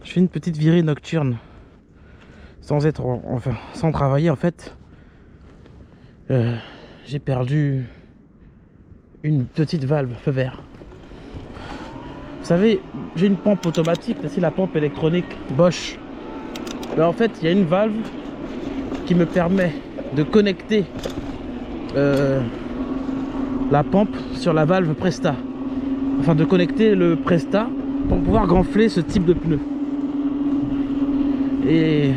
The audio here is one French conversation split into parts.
Je fais une petite virée nocturne sans être enfin sans travailler en fait. J'ai perdu une petite valve feu vert. Vous savez, j'ai une pompe automatique, c'est la pompe électronique Bosch. Ben, en fait, il y a une valve qui me permet de connecter la pompe sur la valve Presta. Enfin, de connecter le Presta pour pouvoir gonfler ce type de pneu. Et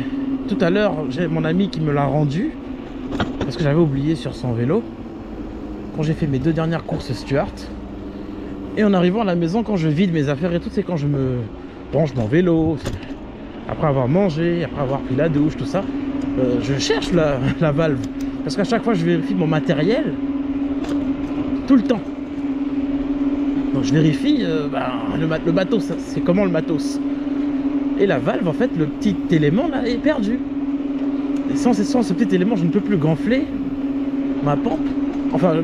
tout à l'heure, j'ai mon ami qui me l'a rendu parce que j'avais oublié sur son vélo quand j'ai fait mes 2 dernières courses Stuart. Et en arrivant à la maison, quand je vide mes affaires et tout, c'est quand je me range mon vélo, après avoir mangé, après avoir pris la douche, tout ça, je cherche la valve parce qu'à chaque fois je vérifie mon matériel tout le temps. Donc je vérifie le matos, c'est comment le matos. Et la valve, en fait, le petit élément là est perdu. Et sans ce petit élément, je ne peux plus gonfler ma pompe, enfin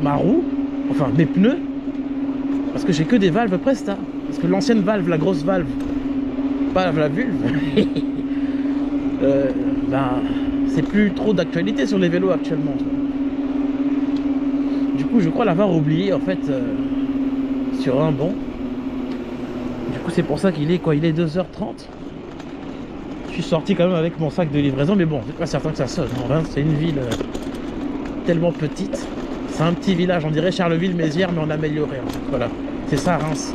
ma roue, enfin mes pneus, parce que j'ai que des valves Presta. Parce que l'ancienne valve, la grosse valve, pas la vulve, c'est plus trop d'actualité sur les vélos actuellement. Du coup, je crois l'avoir oublié en fait sur un banc. Du coup, c'est pour ça qu'il est quoi? Il est 2h30. Je suis sorti quand même avec mon sac de livraison, mais bon, c'est pas certain que ça sonne. Reims, c'est une ville tellement petite. C'est un petit village, on dirait Charleville-Mézières, mais en amélioré. En fait. Voilà, c'est ça Reims.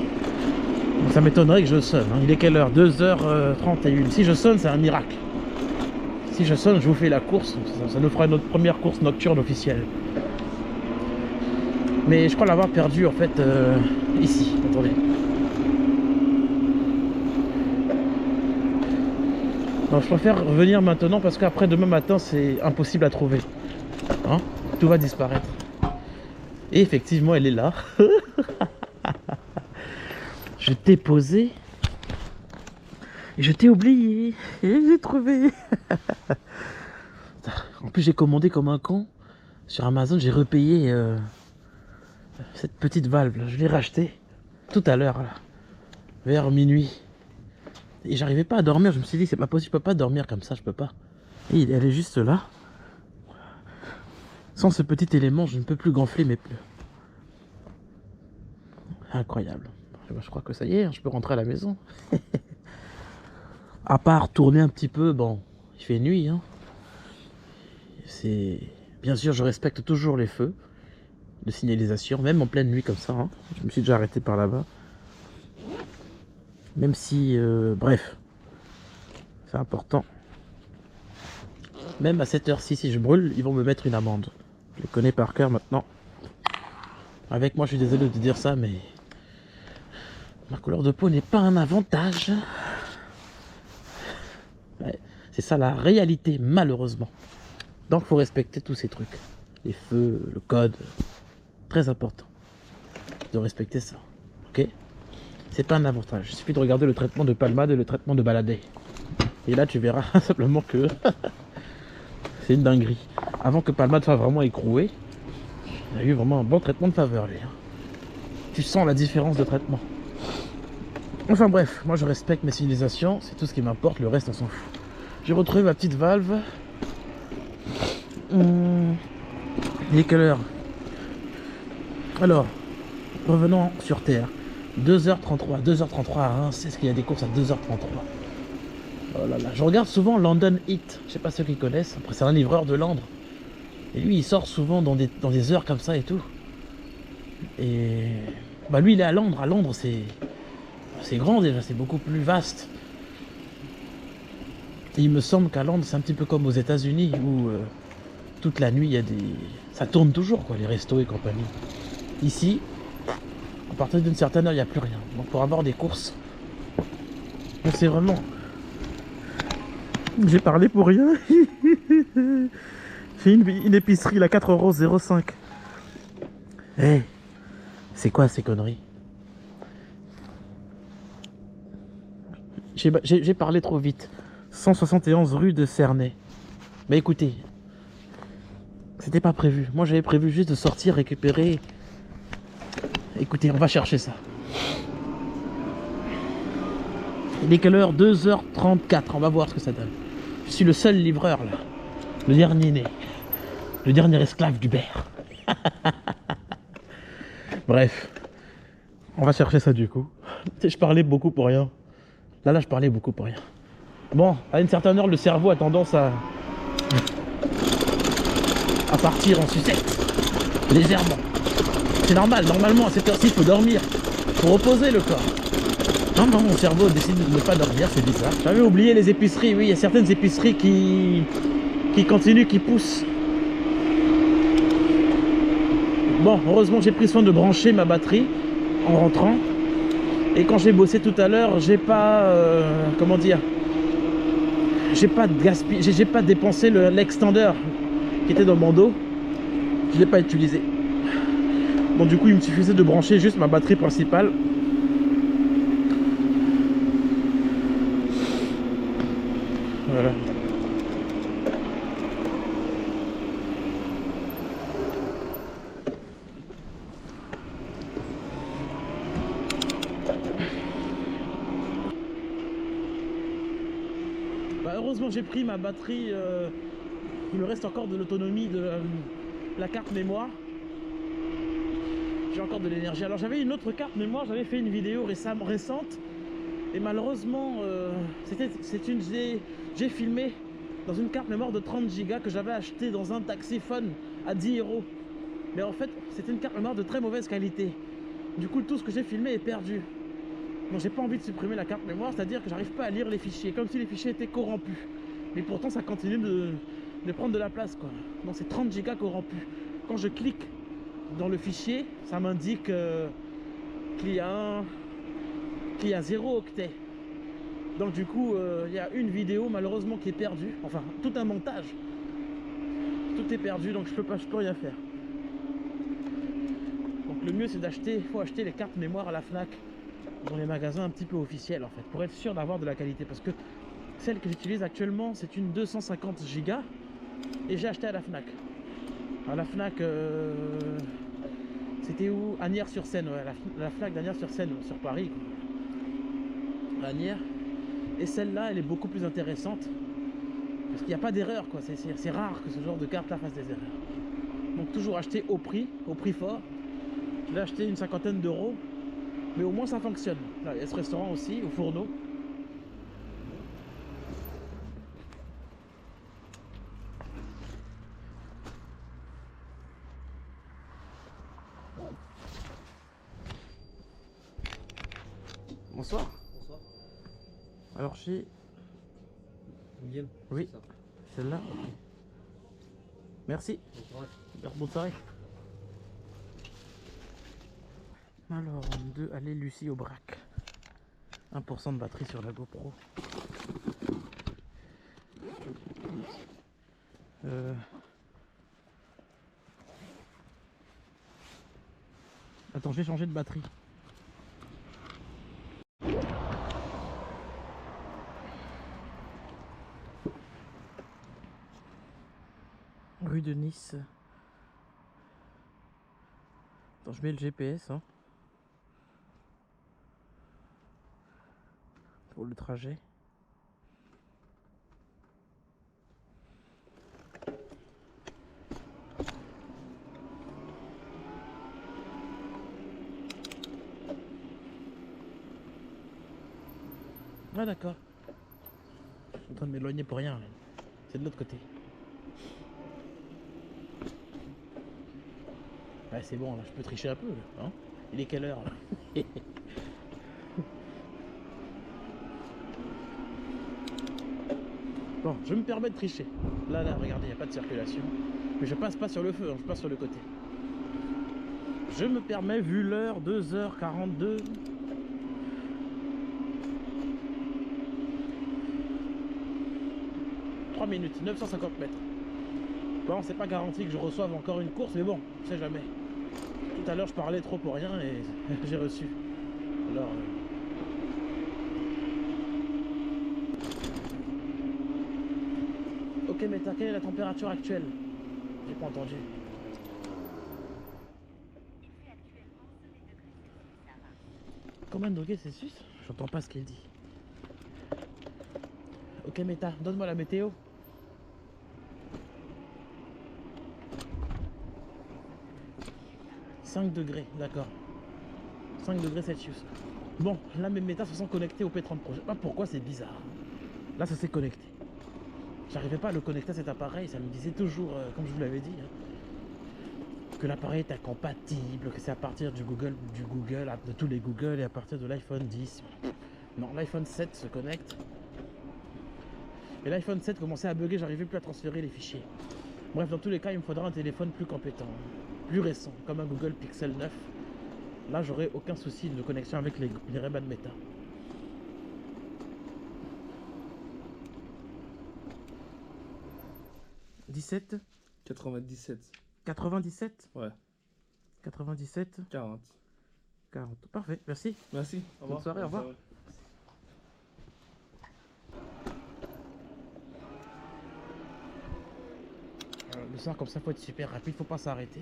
Donc ça m'étonnerait que je sonne. Hein. Il est quelle heure? 2h31. Si je sonne, c'est un miracle. Si je sonne, je vous fais la course. Ça nous fera notre première course nocturne officielle. Mais je crois l'avoir perdu en fait ici. Attendez. Non, je préfère revenir maintenant parce qu'après demain matin c'est impossible à trouver. Hein? Tout va disparaître. Et effectivement elle est là. Je t'ai posé. Et je t'ai oublié. Et j'ai trouvé. En plus j'ai commandé comme un con. Sur Amazon j'ai repayé cette petite valve là. Je l'ai rachetée tout à l'heure là. Vers minuit. Et j'arrivais pas à dormir, je me suis dit c'est pas possible, je peux pas dormir comme ça, je peux pas. Et elle est juste là. Sans ce petit élément, je ne peux plus gonfler mes pneus. Incroyable. Je crois que ça y est, je peux rentrer à la maison. À part tourner un petit peu, bon, il fait nuit. Hein. C'est... Bien sûr, je respecte toujours les feux de signalisation, même en pleine nuit comme ça. Hein. Je me suis déjà arrêté par là-bas. Même si, bref, c'est important. Même à cette heure-ci, si je brûle, ils vont me mettre une amende. Je les connais par cœur maintenant. Avec moi, je suis désolé de dire ça, mais ma couleur de peau n'est pas un avantage. Ouais, c'est ça la réalité, malheureusement. Donc, il faut respecter tous ces trucs. Les feux, le code. Très important de respecter ça. Ok ? C'est pas un avantage. Il suffit de regarder le traitement de palmade et le traitement de baladé. Et là, tu verras simplement que c'est une dinguerie. Avant que palmade soit vraiment écroué, il y a eu vraiment un bon traitement de faveur, lui. Tu sens la différence de traitement. Enfin bref, moi je respecte mes civilisations, c'est tout ce qui m'importe, le reste on s'en fout. J'ai retrouvé ma petite valve. Il est quelle heure? Alors, revenons sur Terre. 2h33 à Reims, est-ce qu'il y a des courses à 2h33? Oh là là, je regarde souvent London Heat, je sais pas ceux qui connaissent, après c'est un livreur de Londres. Et lui il sort souvent dans des heures comme ça et tout. Et bah lui il est à Londres c'est grand déjà, c'est beaucoup plus vaste. Et il me semble qu'à Londres c'est un petit peu comme aux États-Unis où toute la nuit il y a des... ça tourne toujours quoi, les restos et compagnie. Ici, à partir d'une certaine heure il n'y a plus rien. Donc pour avoir des courses, c'est vraiment... J'ai parlé pour rien. J'ai une épicerie là, 4,05 €. Eh, c'est quoi ces conneries? J'ai parlé trop vite. 171 rue de Cernay. Mais écoutez, c'était pas prévu. Moi j'avais prévu juste de sortir, récupérer. Écoutez, on va chercher ça. Il est quelle heure? 2h34. On va voir ce que ça donne. Je suis le seul livreur là. Le dernier né. Le dernier esclave d'Uber. Bref. On va chercher ça du coup. Je parlais beaucoup pour rien. Là, je parlais beaucoup pour rien. Bon, à une certaine heure, le cerveau a tendance à partir en sucette. Légèrement. C'est normal. Normalement, à cette heure-ci, il faut dormir. Il faut reposer le corps. Non, mon cerveau décide de ne pas dormir, c'est bizarre. J'avais oublié les épiceries. Oui, il y a certaines épiceries qui continuent, qui poussent. Bon, heureusement, j'ai pris soin de brancher ma batterie en rentrant. Et quand j'ai bossé tout à l'heure, j'ai pas... comment dire, j'ai pas gaspillé, j'ai pas dépensé l'extender qui était dans mon dos. Je l'ai pas utilisé. Bon, du coup, il me suffisait de brancher juste ma batterie principale. Voilà. Bah, heureusement j'ai pris ma batterie, il me reste encore de l'autonomie de la carte mémoire. J'ai encore de l'énergie. Alors j'avais une autre carte mémoire, j'avais fait une vidéo récente et malheureusement j'ai filmé dans une carte mémoire de 30 Go que j'avais acheté dans un taxiphone à 10 €. Mais en fait c'était une carte mémoire de très mauvaise qualité. Du coup tout ce que j'ai filmé est perdu. Donc j'ai pas envie de supprimer la carte mémoire, c'est-à-dire que j'arrive pas à lire les fichiers, comme si les fichiers étaient corrompus. Mais pourtant ça continue de prendre de la place quoi. Donc c'est 30 Go corrompus. Quand je clique dans le fichier, ça m'indique qu'il y a 0 octet. Donc du coup il y a une vidéo malheureusement qui est perdue, enfin tout un montage. Tout est perdu donc je peux rien faire. Donc le mieux c'est faut acheter les cartes mémoire à la Fnac, dans les magasins un petit peu officiels en fait, pour être sûr d'avoir de la qualité, parce que celle que j'utilise actuellement c'est une 250 Go et j'ai acheté à la Fnac. À la Fnac c'était où? Asnières-sur-Seine, ouais, la Fnac d'Asnières-sur-Seine, sur Paris quoi. Asnières. Et celle-là elle est beaucoup plus intéressante parce qu'il n'y a pas d'erreur quoi, c'est rare que ce genre de carte là fasse des erreurs. Donc toujours acheter au prix fort. Je l'ai acheté une 50aine d'euros. Mais au moins ça fonctionne. Là, il y a ce restaurant aussi, au Fourneau. Bonsoir. Bonsoir. Alors chez... William. Oui, celle-là. Ok. Merci. Bonne soirée. Alors, 2, allez Lucie Aubrac. 1% de batterie sur la GoPro. Attends, je vais changer de batterie. Rue de Nice. Attends, je mets le GPS hein, pour le trajet. Ah d'accord. Je suis en train de m'éloigner pour rien. C'est de l'autre côté. Ouais, c'est bon, là, je peux tricher un peu. Hein, il est quelle heure là? Bon, je me permets de tricher. Là, regardez, il n'y a pas de circulation. Mais je passe pas sur le feu, hein, je passe sur le côté. Je me permets, vu l'heure, 2h42. Minutes, 950 mètres. Bon, c'est pas garanti que je reçoive encore une course, mais bon, on sait jamais. Tout à l'heure, je parlais trop pour rien et j'ai reçu. Alors, Ok, mais quelle est la température actuelle? J'ai pas entendu. Combien de degrés Celsius? J'entends pas ce qu'il dit. Ok, Meta, donne-moi la météo. 5 degrés, d'accord. 5 degrés Celsius. Bon, là mes métas se sont connectés au P30 Pro. Je sais pas pourquoi, c'est bizarre. Là, ça s'est connecté. J'arrivais pas à le connecter à cet appareil. Ça me disait toujours, comme je vous l'avais dit, que l'appareil est incompatible, que c'est à partir du Google, de tous les Google et à partir de l'iPhone 10. Non, l'iPhone 7 se connecte. Et l'iPhone 7 commençait à bugger, j'arrivais plus à transférer les fichiers. Bref, dans tous les cas, il me faudra un téléphone plus compétent, plus récent, comme un Google Pixel 9. Là, j'aurai aucun souci de connexion avec les Ray-Ban Meta. « 17 » 97. 97 Ouais. 97 40. 40. Parfait, merci. Merci. Au revoir. Bonne soirée, au revoir. Le soir comme ça, faut être super rapide, faut pas s'arrêter.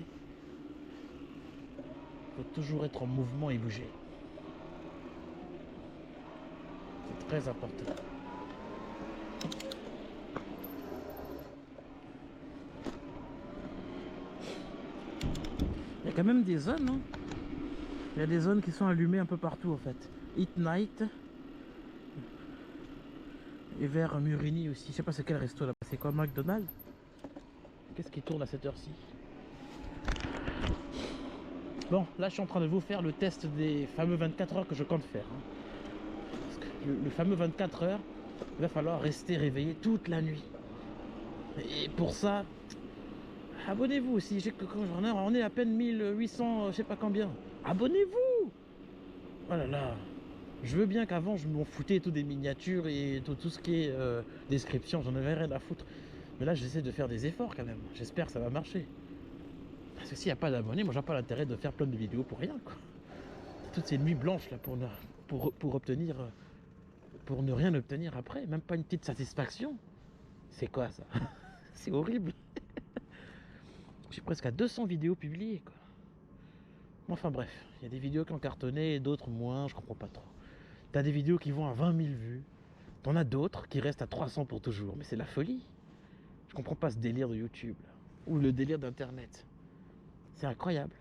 Faut toujours être en mouvement et bouger. C'est très important. Il y a quand même des zones, hein. Il y a des zones qui sont allumées un peu partout en fait. Eat Night. Et vers Murini aussi. Je sais pas c'est quel resto là. C'est quoi, McDonald's? Qu'est-ce qui tourne à cette heure-ci? Bon, là je suis en train de vous faire le test des fameux 24 heures que je compte faire. Parce que le fameux 24 heures, il va falloir rester réveillé toute la nuit. Et pour ça, abonnez-vous aussi. On est à peine 1800, je sais pas combien. Abonnez-vous! Oh là là. Je veux bien qu'avant je m'en foutais tout des miniatures et tout ce qui est description, j'en avais rien à foutre. Mais là j'essaie de faire des efforts quand même. J'espère que ça va marcher. Parce que s'il n'y a pas d'abonnés, moi j'ai pas l'intérêt de faire plein de vidéos pour rien quoi. Toutes ces nuits blanches là pour ne rien obtenir après, même pas une petite satisfaction. C'est quoi ça? C'est horrible. Je suis presque à 200 vidéos publiées quoi. Enfin bref, il y a des vidéos qui ont cartonné et d'autres moins, je comprends pas trop. T'as des vidéos qui vont à 20 000 vues, t'en as d'autres qui restent à 300 pour toujours, mais c'est la folie. Je comprends pas ce délire de YouTube là. Ou le délire d'internet. C'est incroyable.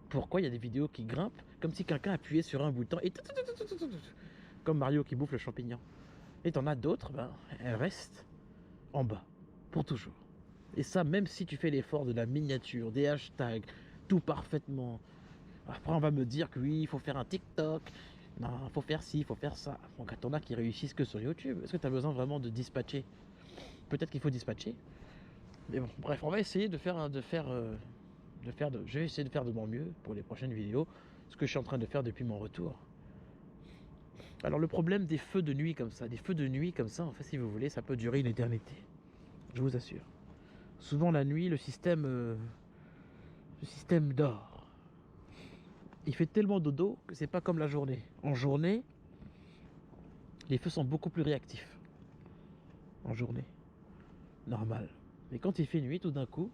Pourquoi il y a des vidéos qui grimpent comme si quelqu'un appuyait sur un bouton et comme Mario qui bouffe le champignon. Et t'en as d'autres, ben, elles restent en bas pour toujours. Et ça, même si tu fais l'effort de la miniature, des hashtags, tout parfaitement. Après, on va me dire que oui, il faut faire un TikTok. Non, il faut faire ci, il faut faire ça. Donc, t'en as qui réussissent que sur YouTube. Est-ce que tu as besoin vraiment de dispatcher? Peut-être qu'il faut dispatcher. Mais bon, bref, on va essayer je vais essayer de faire de mon mieux pour les prochaines vidéos. Ce que je suis en train de faire depuis mon retour. Alors, le problème des feux de nuit comme ça, en fait, si vous voulez, ça peut durer une éternité. Je vous assure. Souvent, la nuit, le système dort. Il fait tellement dodo que c'est pas comme la journée. En journée, les feux sont beaucoup plus réactifs. En journée. Normal. Mais quand il fait nuit, tout d'un coup,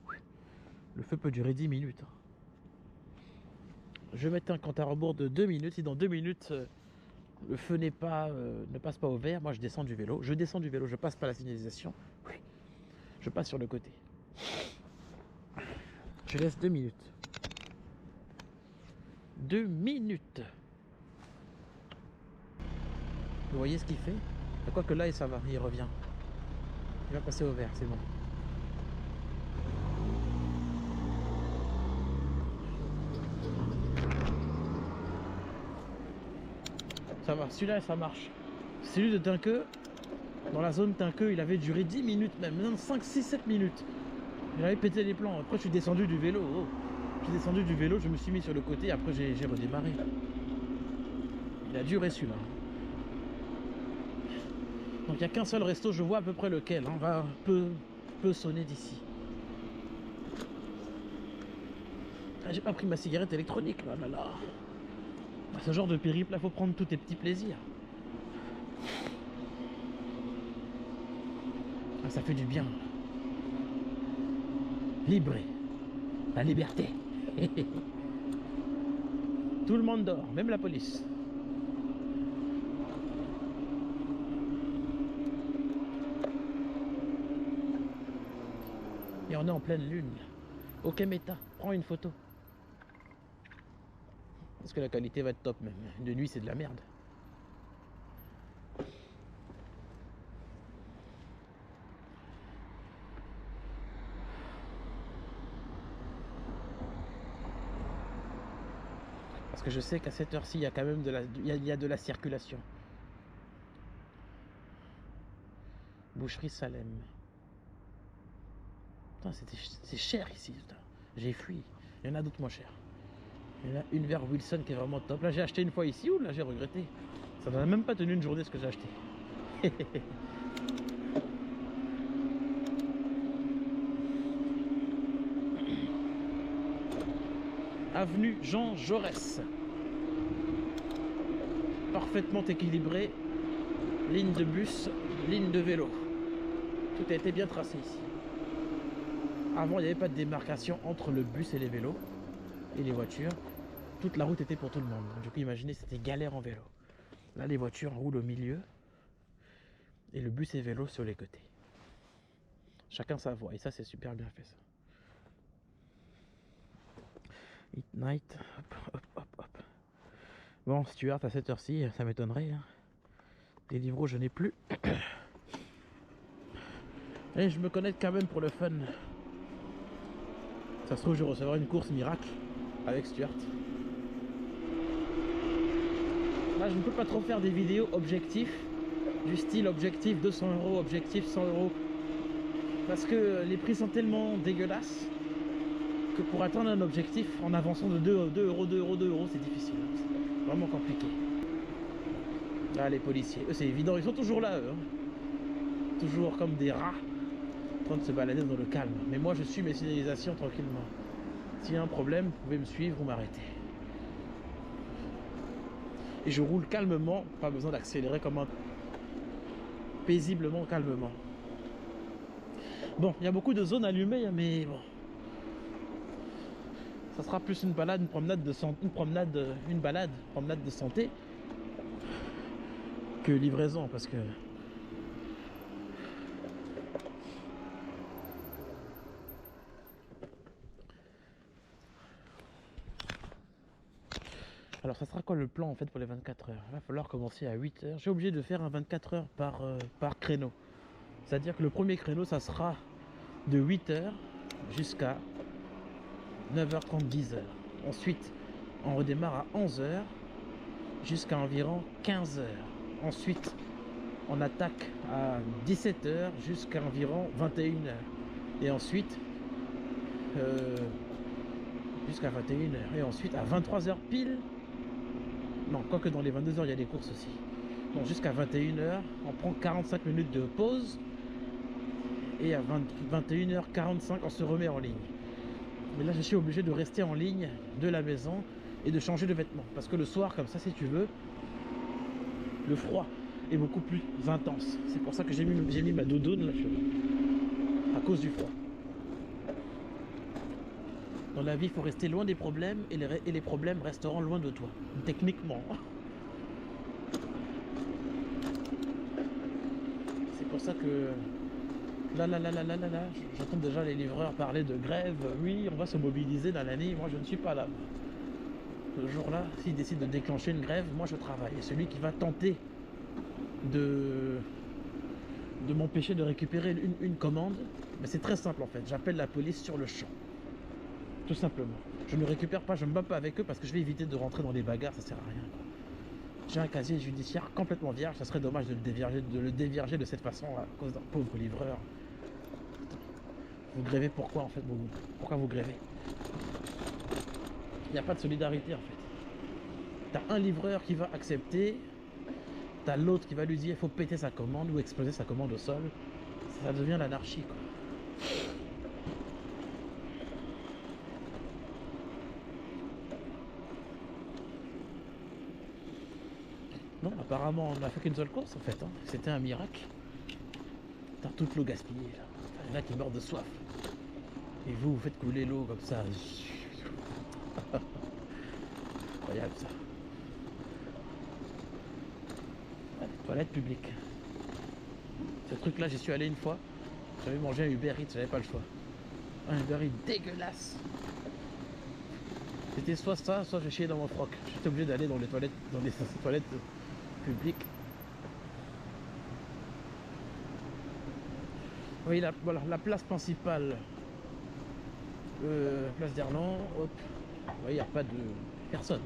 le feu peut durer 10 minutes. Je vais mettre un compte à rebours de 2 minutes. Si dans 2 minutes, le feu ne passe pas au vert, moi je descends du vélo. Je passe pas la signalisation. Oui. Je passe sur le côté. Je laisse 2 minutes. 2 minutes. Vous voyez ce qu'il fait? Quoi que là, ça va, il revient. Il va passer au vert, c'est bon. Ça va, celui-là, ça marche. Celui de Tinqueux, dans la zone Tinqueux, il avait duré 10 minutes même, 5, 6, 7 minutes. Il avait pété les plombs. Après, je suis descendu du vélo. Oh. Je suis descendu du vélo, je me suis mis sur le côté, après j'ai redémarré. Il a duré celui-là. Donc il n'y a qu'un seul resto, je vois à peu près lequel. On va peu sonner d'ici. Ah, j'ai pas pris ma cigarette électronique, là, là. Ce genre de périple, là, faut prendre tous tes petits plaisirs. Ah, ça fait du bien. Libre. La liberté. Tout le monde dort, même la police. Et on est en pleine lune. Ok méta, prends une photo. Parce que la qualité va être top même. De nuit c'est de la merde. Parce que je sais qu'à cette heure-ci, il y a quand même il y a de la circulation. Boucherie Salem. Putain, c'est cher ici. J'ai fui. Il y en a d'autres moins chers. Il y en a une vers Wilson qui est vraiment top. Là, j'ai acheté une fois ici ou là, j'ai regretté. Ça n'a même pas tenu une journée ce que j'ai acheté. Avenue Jean Jaurès. Parfaitement équilibré. Ligne de bus, ligne de vélo. Tout a été bien tracé ici. Avant, il n'y avait pas de démarcation entre le bus et les vélos et les voitures. Toute la route était pour tout le monde. Du coup, imaginez, c'était galère en vélo. Là, les voitures roulent au milieu et le bus et vélo sur les côtés. Chacun sa voie. Et ça, c'est super bien fait, ça. Eat night. Hop, hop, hop, hop. Bon, Stuart, à cette heure-ci, ça m'étonnerait. Hein. Des livres, je n'ai plus. Et je me connecte quand même pour le fun. Ça se trouve, je recevrai une course miracle avec Stuart. Là, je ne peux pas trop faire des vidéos objectifs, du style objectif 200 €, objectif 100 €. Parce que les prix sont tellement dégueulasses que pour atteindre un objectif en avançant de 2 €, c'est difficile. C'est vraiment compliqué. Là, les policiers, eux, c'est évident, ils sont toujours là, eux. Hein. Toujours comme des rats, en train de se balader dans le calme. Mais moi, je suis mes signalisations tranquillement. S'il y a un problème, vous pouvez me suivre ou m'arrêter. Et je roule calmement, pas besoin d'accélérer comme un... paisiblement, calmement. Bon, il y a beaucoup de zones allumées, mais bon. Ça sera plus une balade, une promenade de santé, une promenade de santé que livraison, parce que alors ça sera quoi le plan en fait pour les 24 heures? Il va falloir commencer à 8 heures. J'ai obligé de faire un 24 heures par créneau. C'est-à-dire que le premier créneau, ça sera de 8 heures jusqu'à 9h30, 10 heures. Ensuite, on redémarre à 11 heures jusqu'à environ 15 heures. Ensuite, on attaque à 17 heures jusqu'à environ 21 heures. Et ensuite, jusqu'à 21 heures. Et ensuite, à 23 heures pile, non, quoique dans les 22 heures, il y a des courses aussi. Bon, jusqu'à 21 heures, on prend 45 minutes de pause. Et à 21h45, on se remet en ligne. Mais là, je suis obligé de rester en ligne de la maison et de changer de vêtements. Parce que le soir, comme ça, si tu veux, le froid est beaucoup plus intense. C'est pour ça que j'ai mis ma doudoune là, à cause du froid. Dans la vie, il faut rester loin des problèmes et les problèmes resteront loin de toi. Techniquement. C'est pour ça que... Là, j'entends déjà les livreurs parler de grève. Oui, on va se mobiliser dans l'année. Moi, je ne suis pas là. Ce jour-là, s'ils décident de déclencher une grève, moi, je travaille. Et celui qui va tenter de m'empêcher de récupérer une commande, ben, c'est très simple en fait. J'appelle la police sur le champ. Tout simplement. Je ne récupère pas, je ne me bats pas avec eux parce que je vais éviter de rentrer dans des bagarres, ça sert à rien. J'ai un casier judiciaire complètement vierge, ça serait dommage de le dévierger de cette façon à cause d'un pauvre livreur. Vous grévez pourquoi en fait? Pourquoi vous grévez? Il n'y a pas de solidarité en fait. T'as un livreur qui va accepter, t'as l'autre qui va lui dire il faut péter sa commande ou exploser sa commande au sol. Ça devient l'anarchie quoi. Non, apparemment on n'a fait qu'une seule course en fait, hein. C'était un miracle. Putain, toute l'eau gaspillée là. Il y en a qui meurent de soif. Et vous, vous faites couler l'eau comme ça. Incroyable ça. Toilette publique. Ce truc là, j'y suis allé une fois. J'avais mangé un Uber Eats, j'avais pas le choix. Un Uber Eats dégueulasse. C'était soit ça, soit j'ai chié dans mon froc. J'étais obligé d'aller dans les toilettes, toilettes publiques. Oui, voilà, la place principale. Place d'Erland, hop. Il n'y a pas de personne.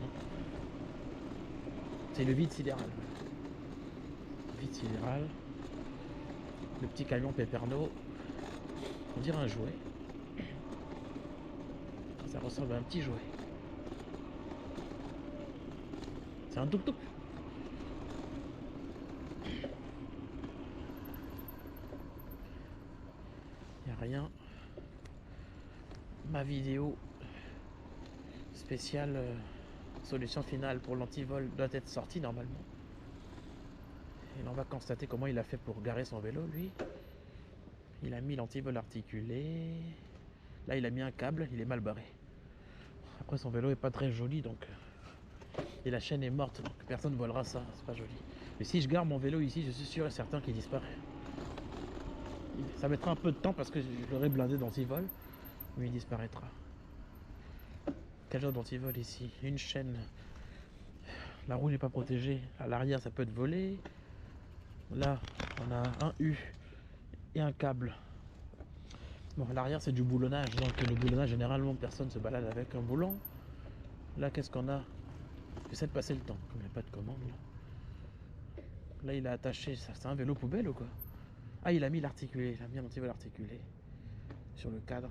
C'est le vide sidéral. Vide sidéral. Le petit camion Péperno. On dirait un jouet. Ça ressemble à un petit jouet. C'est un tuk-tuk. Il n'y a rien. Ma vidéo spéciale solution finale pour l'antivol doit être sortie normalement. Et là, on va constater comment il a fait pour garer son vélo, lui. Il a mis l'antivol articulé. Là, il a mis un câble, il est mal barré. Après, son vélo est pas très joli, donc... Et la chaîne est morte, donc personne ne volera ça, c'est pas joli. Mais si je gare mon vélo ici, je suis sûr et certain qu'il disparaît. Ça mettra un peu de temps parce que je l'aurai blindé d'antivol, mais il disparaîtra. Quel genre d'antivol ici? Une chaîne. La roue n'est pas protégée. À l'arrière, ça peut être volé. Là, on a un U et un câble. Bon, à l'arrière, c'est du boulonnage. Donc, le boulonnage, généralement, personne se balade avec un boulon. Là, qu'est-ce qu'on a? J'essaie de passer le temps, comme il n'y a pas de commande. Là, il a attaché. C'est un vélo poubelle ou quoi? Ah, il a mis l'articulé. Il a mis un antivol articulé sur le cadre.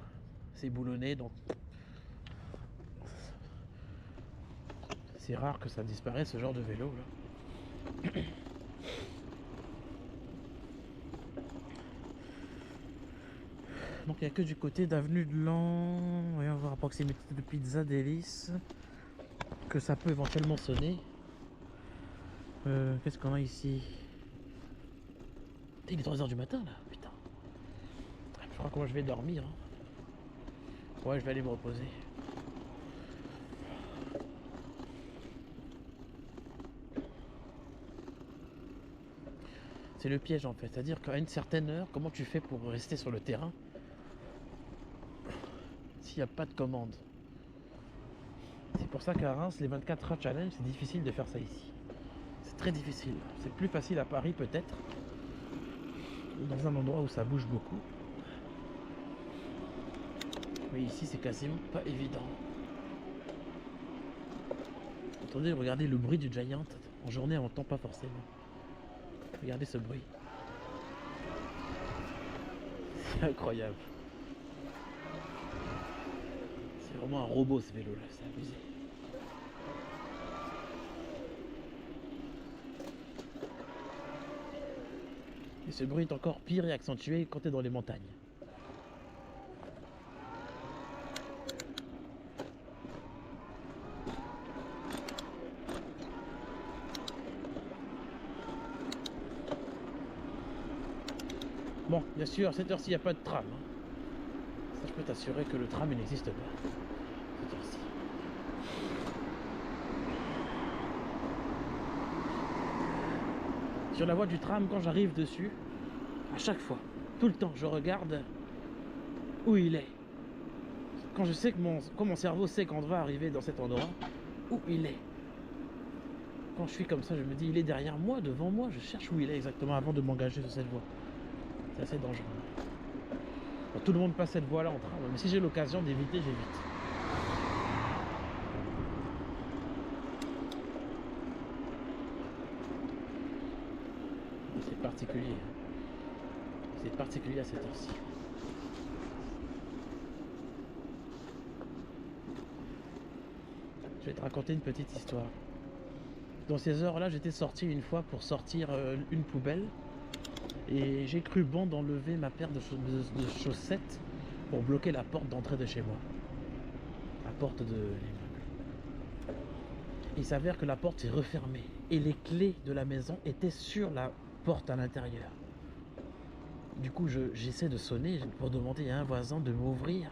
C'est boulonné, donc c'est rare que ça disparaisse, ce genre de vélo là. Donc il n'y a que du côté d'avenue de Lan, on va voir à proximité de Pizza Délice, que ça peut éventuellement sonner. Qu'est-ce qu'on a ici? Il est 3h du matin là, putain. Je crois que je vais dormir. Hein. Ouais, je vais aller me reposer. C'est le piège en fait, c'est-à-dire qu'à une certaine heure, comment tu fais pour rester sur le terrain s'il n'y a pas de commande? C'est pour ça qu'à Reims, les 24 heures challenge, c'est difficile de faire ça ici. C'est très difficile. C'est plus facile à Paris peut-être, dans un endroit où ça bouge beaucoup. Mais ici, c'est quasiment pas évident. Attendez, regardez le bruit du Giant. En journée, on n'entend pas forcément. Regardez ce bruit. C'est incroyable. C'est vraiment un robot ce vélo là, c'est abusé. Et ce bruit est encore pire et accentué quand tu es dans les montagnes. Bon, bien sûr, à cette heure-ci, il n'y a pas de tram. Hein. Ça, je peux t'assurer que le tram, il n'existe pas. À cette heure-ci. Sur la voie du tram, quand j'arrive dessus, à chaque fois, tout le temps, je regarde où il est. Quand je sais que mon cerveau sait qu'on va arriver dans cet endroit, où il est. Quand je suis comme ça, je me dis, il est derrière moi, devant moi, je cherche où il est exactement avant de m'engager sur cette voie. C'est assez dangereux. Bon, tout le monde passe cette voie là en tram, mais si j'ai l'occasion d'éviter, j'évite. C'est particulier. C'est particulier à cette heure-ci. Je vais te raconter une petite histoire. Dans ces heures-là, j'étais sorti une fois pour sortir une poubelle. Et j'ai cru bon d'enlever ma paire de chaussettes pour bloquer la porte d'entrée de chez moi. La porte de l'immeuble. Il s'avère que la porte est refermée. Et les clés de la maison étaient sur la porte à l'intérieur. Du coup, j'essaie de sonner pour demander à un voisin de m'ouvrir.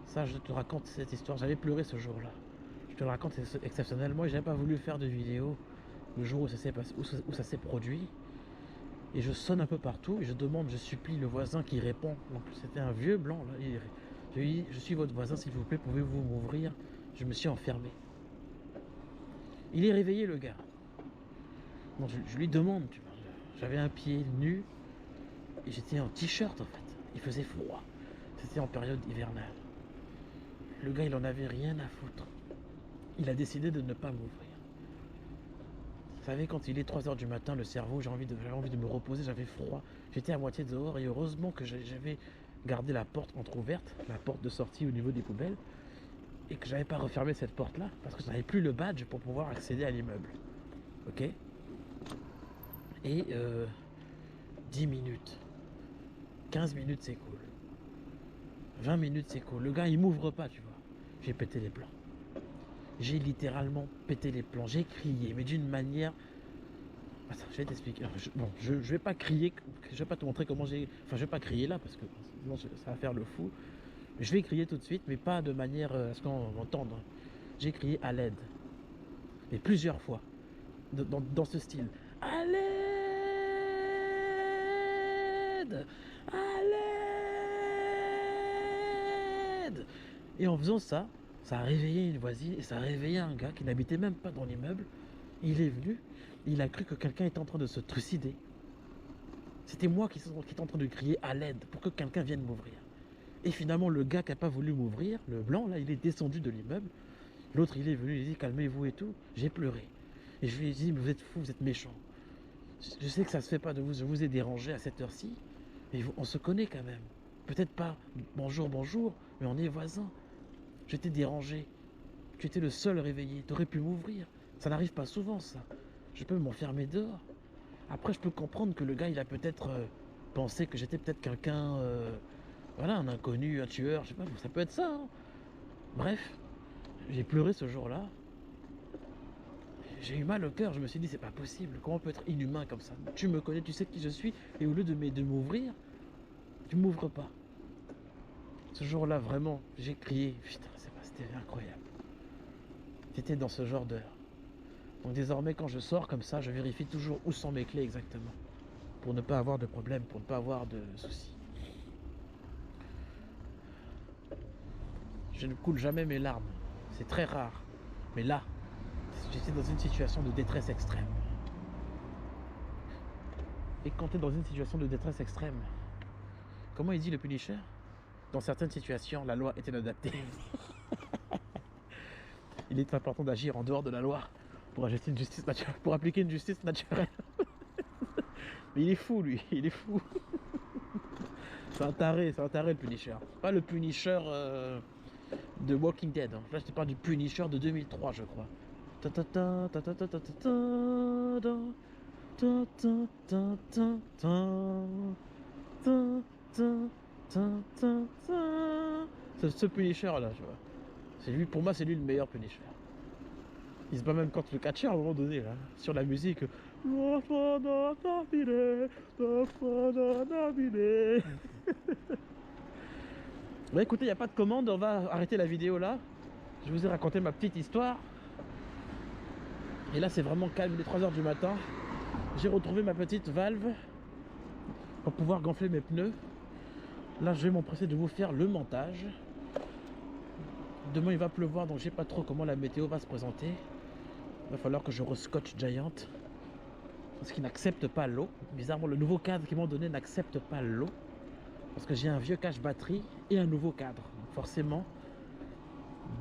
Ça, je te raconte cette histoire. J'avais pleuré ce jour-là. Je te le raconte exceptionnellement et j'avais pas voulu faire de vidéo le jour où ça s'est produit. Et je sonne un peu partout et je demande, je supplie le voisin qui répond. Donc c'était un vieux blanc là. Je lui dis, je suis votre voisin, s'il vous plaît, pouvez-vous m'ouvrir? Je me suis enfermé. Il est réveillé le gars. Donc je lui demande, tu vois, j'avais un pied nu et j'étais en t-shirt en fait. Il faisait froid. C'était en période hivernale. Le gars, il en avait rien à foutre. Il a décidé de ne pas m'ouvrir. Vous savez, quand il est 3 h du matin, le cerveau, j'avais envie de me reposer, j'avais froid. J'étais à moitié dehors et heureusement que j'avais gardé la porte entrouverte, la porte de sortie au niveau des poubelles, et que j'avais pas refermé cette porte-là, parce que je n'avais plus le badge pour pouvoir accéder à l'immeuble. Ok? Et 10 minutes, 15 minutes, c'est cool. 20 minutes, c'est cool. Le gars, il m'ouvre pas, tu vois. J'ai pété les plombs. J'ai littéralement pété les plombs. J'ai crié, mais d'une manière... Attends, je vais t'expliquer. Je vais pas crier, je vais pas te montrer comment j'ai... Enfin, je vais pas crier là, parce que sinon ça va faire le fou. Je vais crier tout de suite, mais pas de manière à ce qu'on m'entende. J'ai crié à l'aide. Et plusieurs fois. Dans ce style. À l'aide! À l'aide! Et en faisant ça, ça a réveillé une voisine et ça a réveillé un gars qui n'habitait même pas dans l'immeuble. Il est venu, il a cru que quelqu'un était en train de se trucider. C'était moi qui était en train de crier à l'aide pour que quelqu'un vienne m'ouvrir. Et finalement, le gars qui n'a pas voulu m'ouvrir, le blanc, là, il est descendu de l'immeuble. L'autre, il est venu, il a dit calmez-vous et tout. J'ai pleuré. Et je lui ai dit, mais vous êtes fou, vous êtes méchant. Je sais que ça se fait pas de vous, je vous ai dérangé à cette heure-ci. Mais on se connaît quand même. Peut-être pas bonjour, bonjour, mais on est voisins. Je t'ai dérangé. Tu étais le seul réveillé. Tu aurais pu m'ouvrir. Ça n'arrive pas souvent, ça. Je peux m'enfermer dehors. Après, je peux comprendre que le gars, il a peut-être pensé que j'étais peut-être quelqu'un... voilà, un inconnu, un tueur, je sais pas, ça peut être ça. Hein. Bref, j'ai pleuré ce jour-là. J'ai eu mal au cœur, je me suis dit, c'est pas possible. Comment on peut être inhumain comme ça? Tu me connais, tu sais qui je suis, et au lieu de m'ouvrir, tu m'ouvres pas. Ce jour-là, vraiment, j'ai crié. Putain, c'était incroyable. J'étais dans ce genre d'heure. Donc désormais, quand je sors comme ça, je vérifie toujours où sont mes clés exactement. Pour ne pas avoir de problème, pour ne pas avoir de soucis. Je ne coule jamais mes larmes. C'est très rare. Mais là, j'étais dans une situation de détresse extrême. Et quand tu es dans une situation de détresse extrême, comment il dit le Punisher? Dans certaines situations, la loi est inadaptée. Il est important d'agir en dehors de la loi pour appliquer une justice naturelle. Mais il est fou, lui, il est fou. C'est un taré le Punisher. Pas le Punisher de Walking Dead. Hein. Là, je te parle du Punisher de 2003, je crois. Ce Punisher là, tu vois. C'est lui, pour moi, c'est lui le meilleur Punisher. Il se bat même contre le catcher à un moment donné, là, sur la musique. Bah écoutez, il n'y a pas de commande, on va arrêter la vidéo là. Je vous ai raconté ma petite histoire. Et là, c'est vraiment calme, il est 3 h du matin. J'ai retrouvé ma petite valve pour pouvoir gonfler mes pneus. Là, je vais m'empresser de vous faire le montage. Demain, il va pleuvoir, donc je sais pas trop comment la météo va se présenter. Il va falloir que je rescotche Giant. Parce qu'il n'accepte pas l'eau. Bizarrement, le nouveau cadre qu'ils m'ont donné n'accepte pas l'eau. Parce que j'ai un vieux cache batterie et un nouveau cadre. Donc forcément,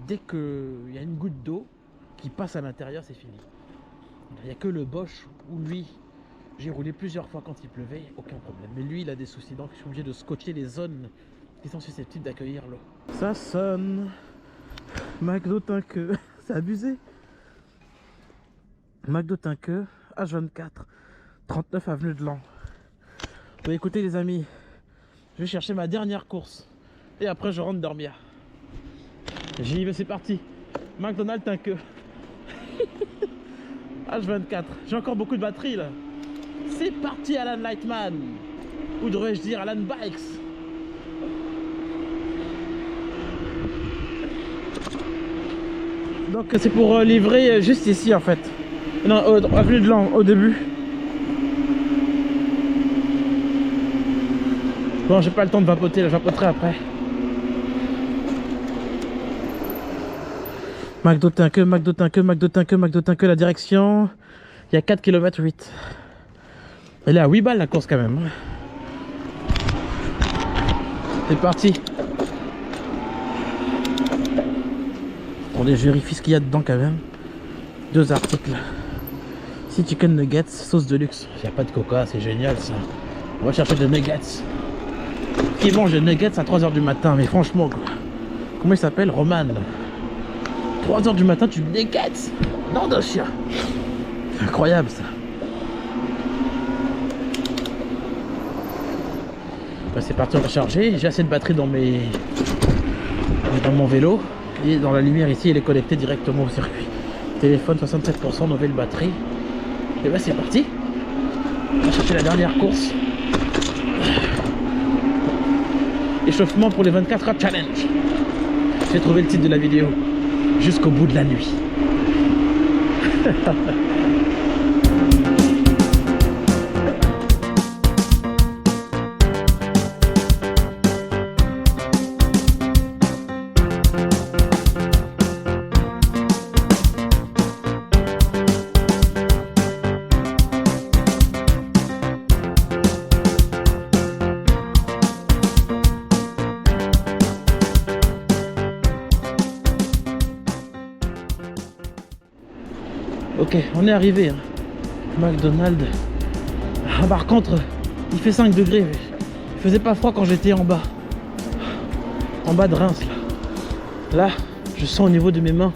dès qu'il y a une goutte d'eau qui passe à l'intérieur, c'est fini. Il n'y a que le Bosch où lui, j'ai roulé plusieurs fois quand il pleuvait, aucun problème. Mais lui, il a des soucis, donc je suis obligé de scotcher les zones qui sont susceptibles d'accueillir l'eau. Ça sonne. McDo Tinqueux. C'est abusé. McDo Tinqueux, H24, 39 avenue de Lan. Bon, écoutez les amis, je vais chercher ma dernière course. Et après je rentre dormir. J'y vais, c'est parti. McDonald's Tinqueux. H24. J'ai encore beaucoup de batterie là. C'est parti Alan Lightman. Ou devrais-je dire Alan Bikes. Donc c'est pour livrer juste ici en fait. Non, avenue de Lan, au début. Bon, j'ai pas le temps de vapoter, là, je vapoterai après. McDo Tinque, McDo Tinque, McDo Tinque, McDo Tinque, la direction. Il y a 4 km 8. Elle est à 8 balles la course quand même. C'est parti. Attendez, je vérifie ce qu'il y a dedans quand même. 2 articles. Si chicken nuggets, sauce de luxe. Il n'y a pas de coca, c'est génial ça. On va chercher des nuggets. Qui mange des nuggets à 3h du matin, mais franchement quoi. Comment il s'appelle? Roman. 3h du matin, tu nuggets. Non de chien. Incroyable ça. Bah, c'est parti, on va charger. J'ai assez de batterie dans mon vélo. Et dans la lumière ici, elle est connectée directement au circuit. Téléphone 67%, nouvelle batterie. Et bah c'est parti. On va chercher la dernière course. Échauffement pour les 24 heures challenge. J'ai trouvé le titre de la vidéo. Jusqu'au bout de la nuit. Ok, on est arrivé. Hein. McDonald's. Ah, par contre, il fait 5 degrés. Il faisait pas froid quand j'étais en bas. En bas de Reims, là. Là, je sens au niveau de mes mains.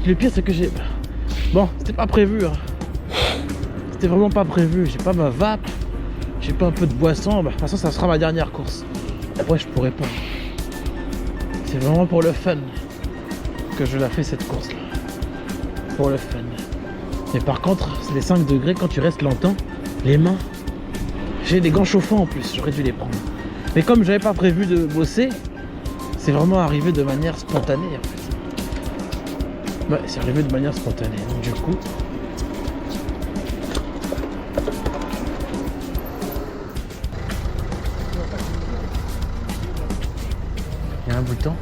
Le pire, c'est que j'ai... Bon, c'était pas prévu. Hein. C'était vraiment pas prévu. J'ai pas ma vape. J'ai pas un peu de boisson. Bah, de toute façon, ça sera ma dernière course. Après, je pourrais pas. C'est vraiment pour le fun que je la fais cette course-là. Pour le fun. Mais par contre, c'est les 5 degrés quand tu restes longtemps, les mains. J'ai des gants chauffants en plus, j'aurais dû les prendre. Mais comme j'avais pas prévu de bosser, c'est vraiment arrivé de manière spontanée en fait. Ouais, c'est arrivé de manière spontanée. Donc du coup. Il y a un bouton.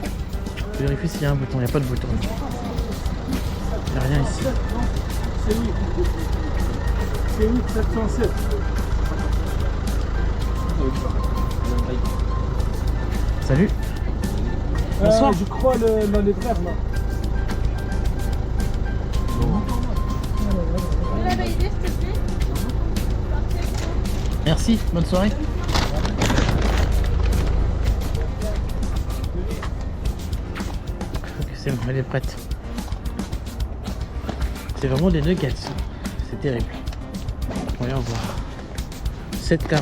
Je vérifie s'il y a un bouton, il n'y a pas de bouton. Il n'y a rien ici. C'est où 707. Salut. Bonsoir. Je crois dans les frères là. Vous l'avez aidé, s'il te plaît? Merci, bonne soirée. Ok, c'est bon, elle est prête. C'est vraiment des nuggets. C'est terrible. Voyons voir. 7,40.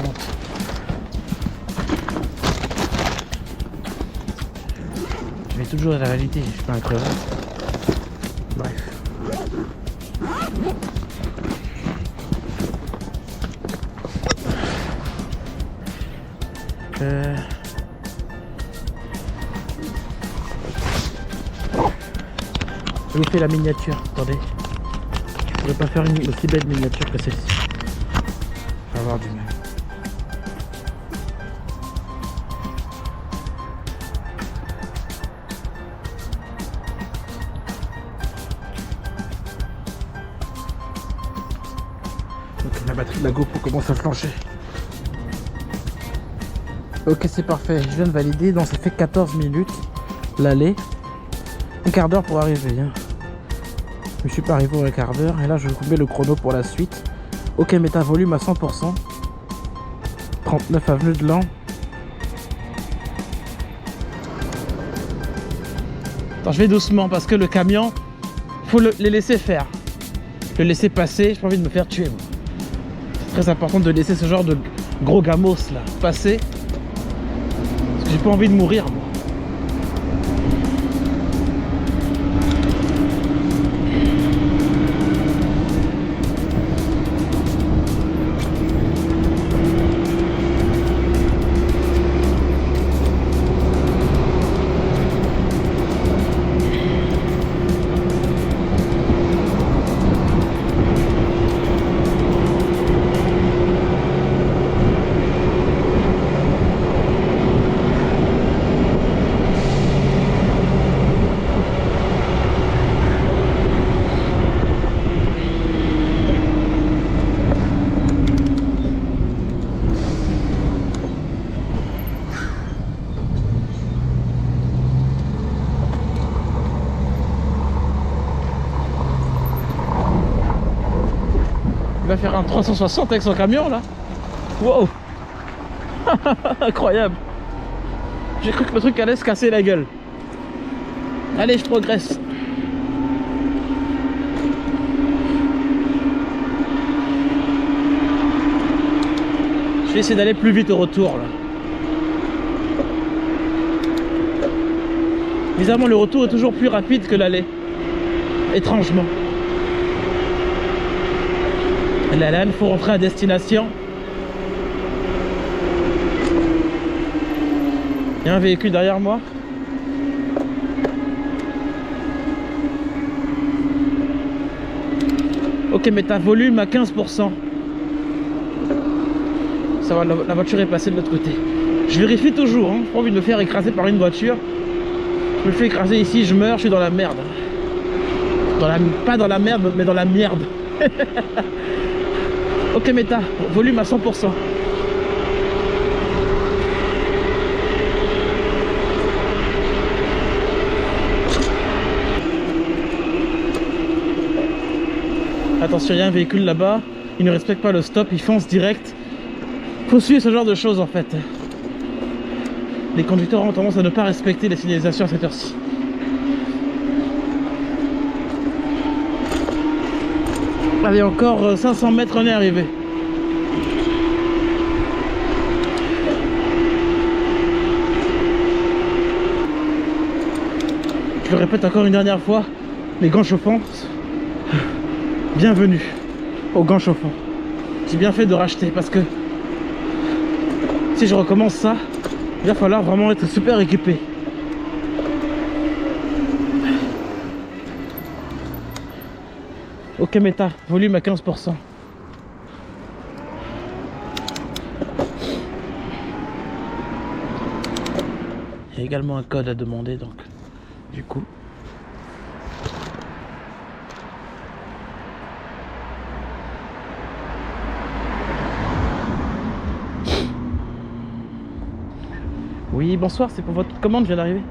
Je vais toujours à la réalité, je suis pas un crevard. Bref. Je vous fais la miniature, attendez. Je pourrais pas faire une aussi belle miniature que celle-ci. Je vais avoir du mal. Donc la batterie de la GoPro commence à flancher. Ok, c'est parfait. Je viens de valider. Donc ça fait 14 minutes l'aller. Un quart d'heure pour arriver. Hein. Je suis pas arrivé au quart d'heure. Et là, je vous mets le chrono pour la suite. Ok, méta volume à 100%. 39 avenue de Lan. Attends, je vais doucement parce que le camion, faut les laisser faire. Le laisser passer. J'ai pas envie de me faire tuer. Moi. C'est très important de laisser ce genre de gros gamos là passer. Parce que j'ai pas envie de mourir. Moi. Il va faire un 360 avec son camion là. Wow. Incroyable. J'ai cru que le truc allait se casser la gueule. Allez, je progresse. Je vais essayer d'aller plus vite au retour là. Bizarrement, le retour est toujours plus rapide que l'aller. Étrangement. Là, il faut rentrer à destination. Il y a un véhicule derrière moi. Ok, mais t'as volume à 15%. Ça va, la voiture est passée de l'autre côté. Je vérifie toujours, hein. J'ai pas envie de me faire écraser par une voiture. Je me fais écraser ici, je meurs, je suis dans la merde. Pas dans la merde, mais dans la merde. Ok, méta, volume à 100%. Attention, il y a un véhicule là-bas, il ne respecte pas le stop, il fonce direct. Faut suivre ce genre de choses en fait. Les conducteurs ont tendance à ne pas respecter les signalisations à cette heure-ci. Allez, encore 500 mètres, on est arrivé. Je le répète encore une dernière fois, les gants chauffants, bienvenue aux gants chauffants. J'ai bien fait de racheter parce que si je recommence ça, il va falloir vraiment être super équipé. Ok, méta, volume à 15%. Il y a également un code à demander, donc du coup. Oui, bonsoir, c'est pour votre commande, je viens d'arriver.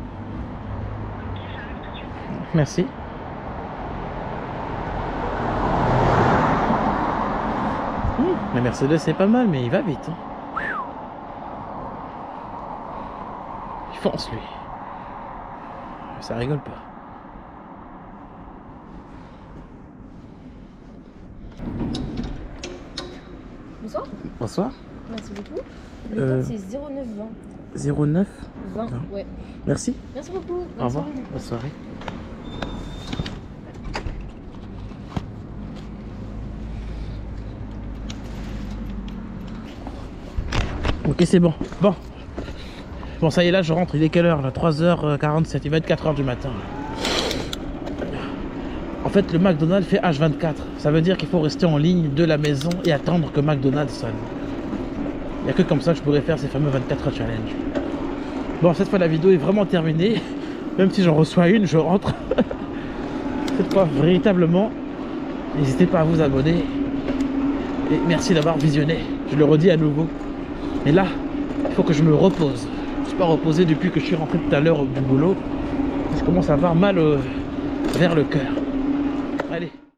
Merci. La Mercedes c'est pas mal, mais il va vite. Hein. Il fonce lui. Ça rigole pas. Bonsoir. Bonsoir. Merci beaucoup. Le code c'est 0920. 09 20, non. ouais. Merci. Merci beaucoup. Au revoir. Bonne soirée. Ok, c'est bon. Bon, ça y est, là, je rentre. Il est quelle heure là? 3h47. Il va être 4h du matin. En fait, le McDonald's fait H24. Ça veut dire qu'il faut rester en ligne de la maison et attendre que McDonald's sonne. Il n'y a que comme ça que je pourrais faire ces fameux 24 heures challenge. Bon, cette fois, la vidéo est vraiment terminée. Même si j'en reçois une, je rentre. Cette fois, véritablement, n'hésitez pas à vous abonner. Et merci d'avoir visionné. Je le redis à nouveau. Et là, il faut que je me repose. Je ne suis pas reposé depuis que je suis rentré tout à l'heure du boulot. Je commence à avoir mal vers le cœur.